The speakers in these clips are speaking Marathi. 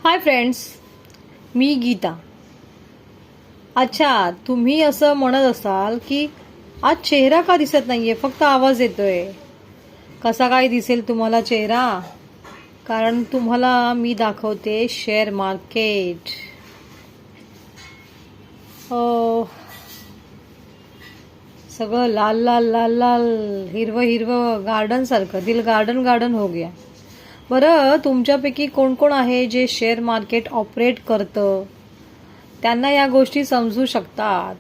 हाय फ्रेंड्स, मी गीता. अच्छा, तुम्ही असं म्हणत असाल की आज चेहरा का दिसत नाहीये, फक्त आवाज येतोय. कसा काय दिसेल तुम्हाला चेहरा? कारण तुम्हाला मी दाखवते शेअर मार्केट. सगळं लाल लाल लाल लाल, हिरवं हिरवं, गार्डन सारखं, दिल गार्डन गार्डन हो गया. बरं, तुमच्यापैकी कोण कोण आहे जे शेअर मार्केट ऑपरेट करतं? त्यांना या गोष्टी समजू शकतात.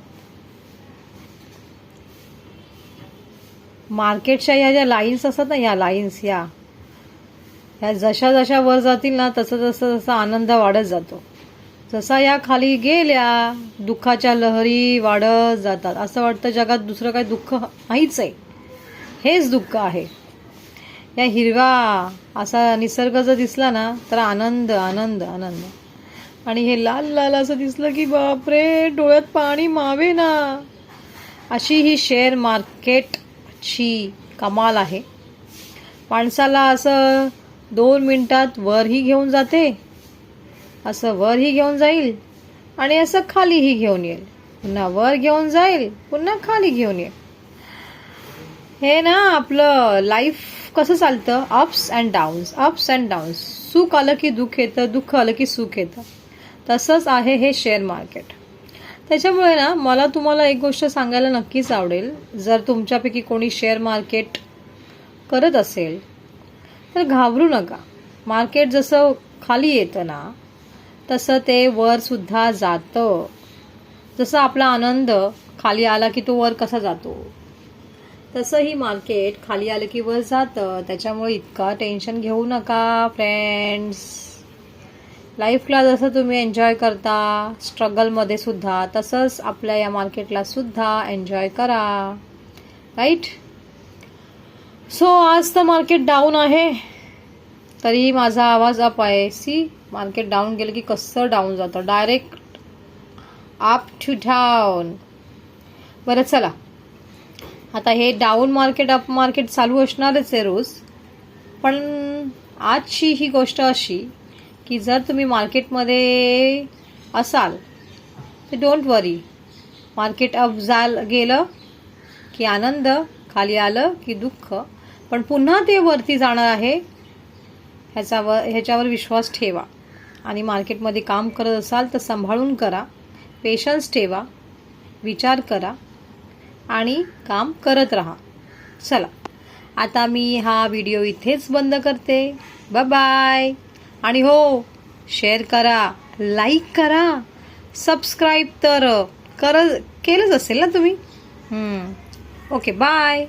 मार्केटच्या ह्या ज्या लाईन्स असतात ना, या लाईन्स ह्या जशा जशा वर जातील ना, तसं तसं तसा आनंद वाढत जातो. जसा या खाली गेल्या, दुःखाच्या लहरी वाढत जातात. असं वाटतं जगात दुसरं काही दुःख नाहीच आहे, हेच दुःख आहे. या हिरवा असा निसर्ग जर दिसला ना, तर आनंद आनंद आनंद. आणि हे लाल लाल असं दिसलं की बापरे, डोळ्यात पाणी मावे ना. अशी ही शेअर मार्केटची कमाल आहे. माणसाला असं 2 मिनिटात वरही घेऊन जाते, असं वरही घेऊन जाईल आणि असं खालीही घेऊन येईल. पुन्हा वर घेऊन जाईल, पुन्हा खाली घेऊन येईल. हे ना आपलं लाईफ कसं चालतं, ups and downs, ups and downs. सुख आलं की दुःख येतं, दुःख आलं की सुख येतं. तसंच आहे हे शेअर मार्केट. त्याच्यामुळे ना मला तुम्हाला एक गोष्ट सांगायला नक्कीच आवडेल. जर तुमच्यापैकी कोणी शेअर मार्केट करत असेल तर घाबरू नका. मार्केट जसं खाली येतं ना, तसं ते वर सुद्धा जातं. जसं आपला आनंद खाली आला की तो वर कसा जातो, तसंही मार्केट खाली आलं की वर जातं. त्याच्यामुळे इतका टेन्शन घेऊ नका फ्रेंड्स. लाईफला जसं तुम्ही एन्जॉय करता स्ट्रगलमध्ये सुद्धा, तसंच आपल्या या मार्केटला सुद्धा एन्जॉय करा, राईट? सो आज तर मार्केट डाऊन आहे, तरी माझा आवाज अप आहे. सी, मार्केट डाऊन गेलं की कसं डाऊन जातं, डायरेक्ट अप टू डाऊन. बरं चला, आता हे डाऊन मार्केट अप मार्केट चालू असणारच आहे रोज. पण आजची ही गोष्ट अशी की जर तुम्ही मार्केटमध्ये असाल तर डोंट वरी. मार्केट अप गेलं की आनंद, खाली आलं की दुःख, पण पुन्हा ते वरती जाणार आहे ह्याच्यावर विश्वास ठेवा. आणि मार्केटमध्ये काम करत असाल तर सांभाळून करा, पेशन्स ठेवा, विचार करा आणि काम करत राहा. चला, आता मी हा व्हिडिओ इथेच बंद करते. Bye bye. आणि हो, शेअर करा, लाईक करा, सबस्क्राईब तर केलंच असेल ना तुम्ही. Okay, bye.